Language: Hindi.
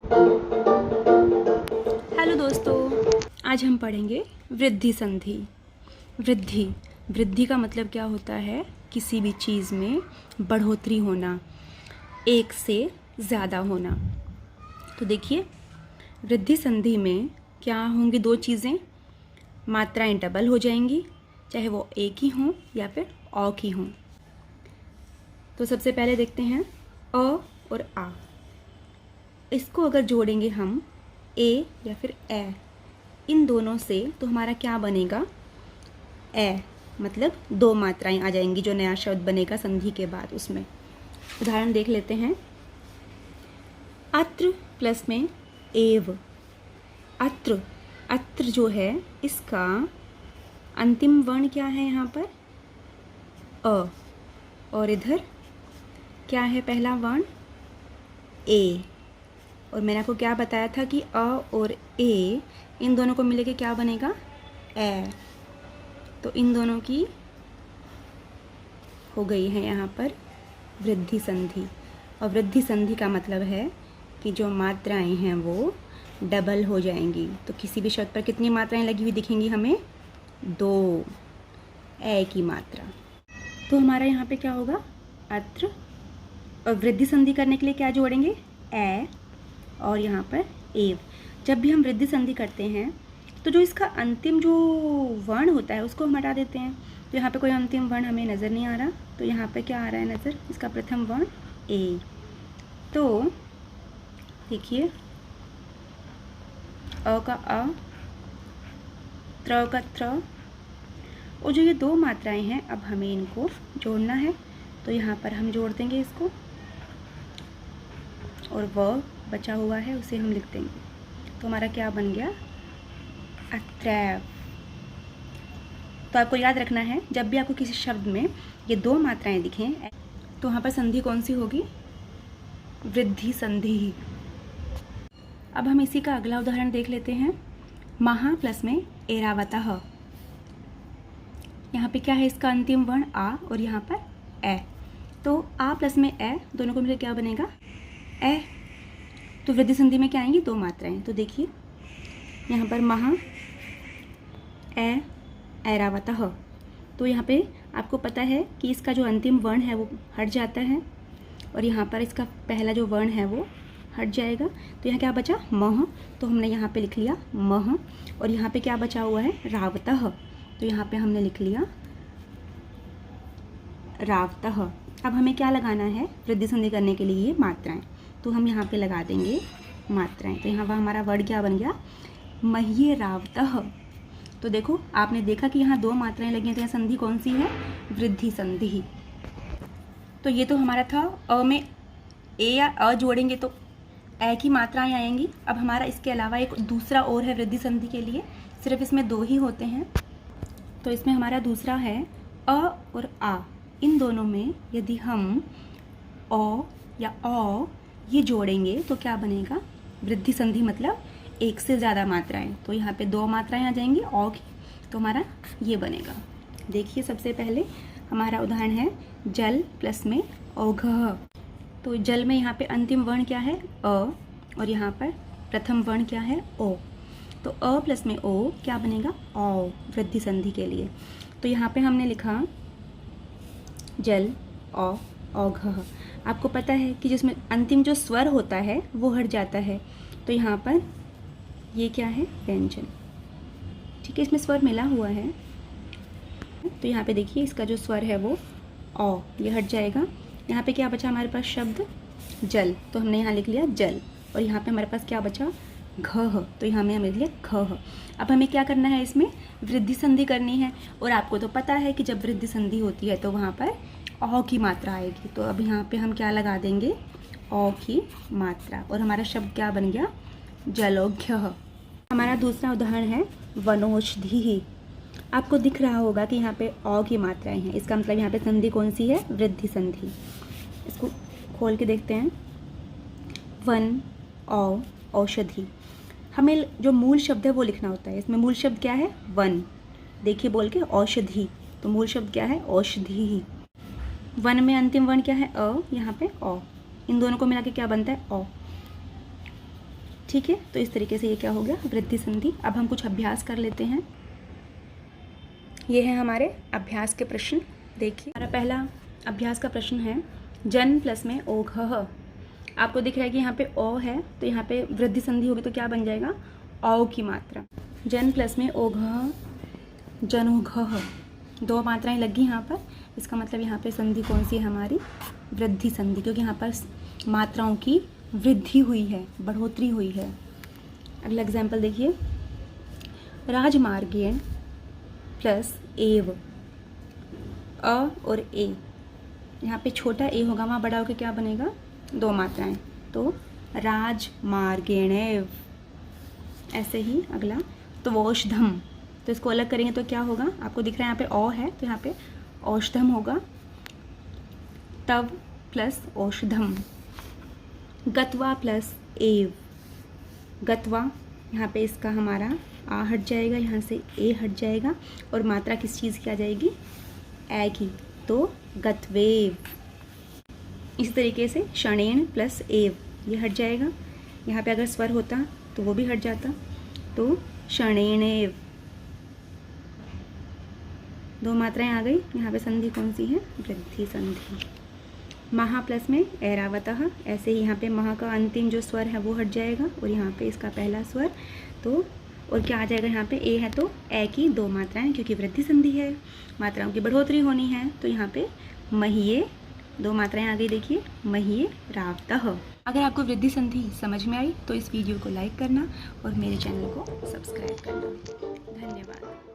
हेलो दोस्तों, आज हम पढ़ेंगे वृद्धि संधि। वृद्धि वृद्धि का मतलब क्या होता है? किसी भी चीज़ में बढ़ोतरी होना, एक से ज़्यादा होना। तो देखिए, वृद्धि संधि में क्या होंगी? दो चीज़ें, मात्राएं डबल हो जाएंगी, चाहे वो एक ही हों या फिर औ की हों। तो सबसे पहले देखते हैं अ और आ। इसको अगर जोड़ेंगे हम ए या फिर ए, इन दोनों से, तो हमारा क्या बनेगा? ए, मतलब दो मात्राएं आ जाएंगी। जो नया शब्द बनेगा संधि के बाद, उसमें उदाहरण देख लेते हैं। अत्र प्लस में एव। अत्र, अत्र जो है इसका अंतिम वर्ण क्या है यहाँ पर? अ। और इधर क्या है पहला वर्ण? ए। और मैंने आपको क्या बताया था कि अ और ए, इन दोनों को मिलेके क्या बनेगा? ए। तो इन दोनों की हो गई है यहाँ पर वृद्धि संधि। और वृद्धि संधि का मतलब है कि जो मात्राएं हैं वो डबल हो जाएंगी। तो किसी भी शब्द पर कितनी मात्राएं लगी हुई दिखेंगी हमें? दो, ए की मात्रा। तो हमारा यहाँ पे क्या होगा? अत्र। और वृद्धि संधि करने के लिए क्या जोड़ेंगे? ए और यहाँ पर एव। जब भी हम वृद्धि संधि करते हैं तो जो इसका अंतिम जो वर्ण होता है उसको हम हटा देते हैं। तो यहाँ पे कोई अंतिम वर्ण हमें नज़र नहीं आ रहा, तो यहाँ पे क्या आ रहा है नज़र? इसका प्रथम वर्ण ए। तो देखिए, अ का अ, त्र का त्र, और जो ये दो मात्राएं हैं अब हमें इनको जोड़ना है। तो यहाँ पर हम जोड़ देंगे इसको, और व बचा हुआ है उसे हम लिख देंगे। तो हमारा क्या बन गया? अत्रैव। तो आपको याद रखना है, जब भी आपको किसी शब्द में ये दो मात्राएं दिखें तो वहाँ पर संधि कौन सी होगी? वृद्धि संधि। अब हम इसी का अगला उदाहरण देख लेते हैं। महा प्लस में एरावतः। यहाँ पे क्या है? इसका अंतिम वर्ण आ और यहाँ पर ए। तो आ प्लस में ए, दोनों को मिलकर क्या बनेगा? ए। तो वृद्धि संधि में क्या आएंगी? दो मात्राएं। तो देखिए यहाँ पर महा ए ऐरावतः। तो यहाँ पे आपको पता है कि इसका जो अंतिम वर्ण है वो हट जाता है, और यहाँ पर इसका पहला जो वर्ण है वो हट जाएगा। तो यहाँ क्या बचा? मह। तो हमने यहाँ पे लिख लिया मह। और यहाँ पे क्या बचा हुआ है? रावतः। तो यहाँ पे हमने लिख लिया रावतः। अब हमें क्या लगाना है वृद्धि संधि करने के लिए? ये मात्राएं। तो हम यहाँ पे लगा देंगे मात्राएं। तो यहाँ हमारा वर्ड क्या बन गया? मह्ये रावतः। तो देखो, आपने देखा कि यहाँ दो मात्राएं लगी हैं, तो यहाँ संधि कौन सी है? वृद्धि संधि। तो ये तो हमारा था अ में ए या अ जोड़ेंगे तो ए की मात्राएं आएंगी। अब हमारा इसके अलावा एक दूसरा और है वृद्धि संधि के लिए, सिर्फ इसमें दो ही होते हैं। तो इसमें हमारा दूसरा है अ और आ। इन दोनों में यदि हम औ या औ ये जोड़ेंगे तो क्या बनेगा? वृद्धि संधि, मतलब एक से ज़्यादा मात्राएं। तो यहाँ पे दो मात्राएं आ जाएंगी औ की, तो हमारा ये बनेगा। देखिए, सबसे पहले हमारा उदाहरण है जल प्लस में औघः। तो जल में यहाँ पे अंतिम वर्ण क्या है? अ, और यहाँ पर प्रथम वर्ण क्या है? ओ। तो अ प्लस में ओ क्या बनेगा? औ, वृद्धि संधि के लिए। तो यहाँ पे हमने लिखा जल औ औघः। आपको पता है कि जिसमें अंतिम जो स्वर होता है वो हट जाता है। तो यहाँ पर ये क्या है? व्यंजन। ठीक है, इसमें स्वर मिला हुआ है। तो यहाँ पे देखिए, इसका जो स्वर है वो औ, ये हट जाएगा। यहाँ पे क्या बचा हमारे पास? शब्द जल। तो हमने यहाँ लिख लिया जल। और यहाँ पे हमारे पास क्या बचा? घः। तो यहाँ में हमें लिख लिया घः। अब हमें क्या करना है? इसमें वृद्धि संधि करनी है। और आपको तो पता है कि जब वृद्धि संधि होती है तो वहाँ पर औ की मात्रा आएगी। तो अब यहाँ पे हम क्या लगा देंगे? औ की मात्रा। और हमारा शब्द क्या बन गया? जलौघ्यः। हमारा दूसरा उदाहरण है वनौषधिः। आपको दिख रहा होगा कि यहाँ पे औ की मात्राएं हैं। इसका मतलब यहाँ पे संधि कौन सी है? वृद्धि संधि। इसको खोल के देखते हैं। वन, औ, औषधि। हमें जो मूल शब्द है वो लिखना होता है। इसमें मूल शब्द क्या है? वन। देखिए बोल के, औषधि। तो मूल शब्द क्या है? औषधि। वन में अंतिम वर्ण क्या है? अ, यहाँ पे औ। इन दोनों को मिला के क्या बनता है? औ। ठीक है, तो इस तरीके से ये क्या हो गया, वृद्धि संधि। अब हम कुछ अभ्यास कर लेते हैं। ये है हमारे अभ्यास के प्रश्न। देखिए, हमारा पहला अभ्यास का प्रश्न है जन प्लस में ओघः। आपको दिख रहा है कि यहाँ पे ओ है, तो यहाँ पे वृद्धि संधि होगी तो क्या बन जाएगा, औ की मात्रा। जन प्लस में ओघः जनोघः, 2 मात्राएं लगी यहाँ पर। इसका मतलब यहाँ पे संधि कौन सी है हमारी, वृद्धि संधि, क्योंकि यहाँ पर मात्राओं की वृद्धि हुई है, बढ़ोतरी हुई है। अगला एग्जाम्पल देखिए, राजमार्गेण प्लस एव, अ और ए। यहाँ पे छोटा ए होगा, वहाँ बड़ा होकर क्या बनेगा, 2 मात्राएं, तो राजमार्गेणैव। ऐसे ही अगला त्वोषधम, तो इसको अलग करेंगे तो क्या होगा, आपको दिख रहा है यहाँ पे ओ है, तो यहाँ पे औषधम होगा, तव प्लस औषधम। गत्वा प्लस एव, गत्वा, यहाँ पे इसका हमारा आ हट जाएगा, यहाँ से ए हट जाएगा, और मात्रा किस चीज़ की आ जाएगी, ए की, तो गत्वेव। इसी तरीके से क्षणेन प्लस एव, ये हट जाएगा, यहाँ पे अगर स्वर होता तो वो भी हट जाता, तो क्षणेनेव। 2 मात्राएं आ गई। यहाँ पे संधि कौन सी है, वृद्धि संधि। महा प्लस में ऐरावतः, ऐसे ही यहाँ पे महा का अंतिम जो स्वर है वो हट जाएगा, और यहाँ पे इसका पहला स्वर, तो और क्या आ जाएगा, यहाँ पे ए है तो ए की 2 मात्राएं, क्योंकि वृद्धि संधि है, मात्राओं की बढ़ोतरी होनी है, तो यहाँ पे महिये 2 मात्राएं आ गई। देखिए, महिये रावतः। अगर आपको वृद्धि संधि समझ में आई तो इस वीडियो को लाइक करना और मेरे चैनल को सब्सक्राइब करना। धन्यवाद।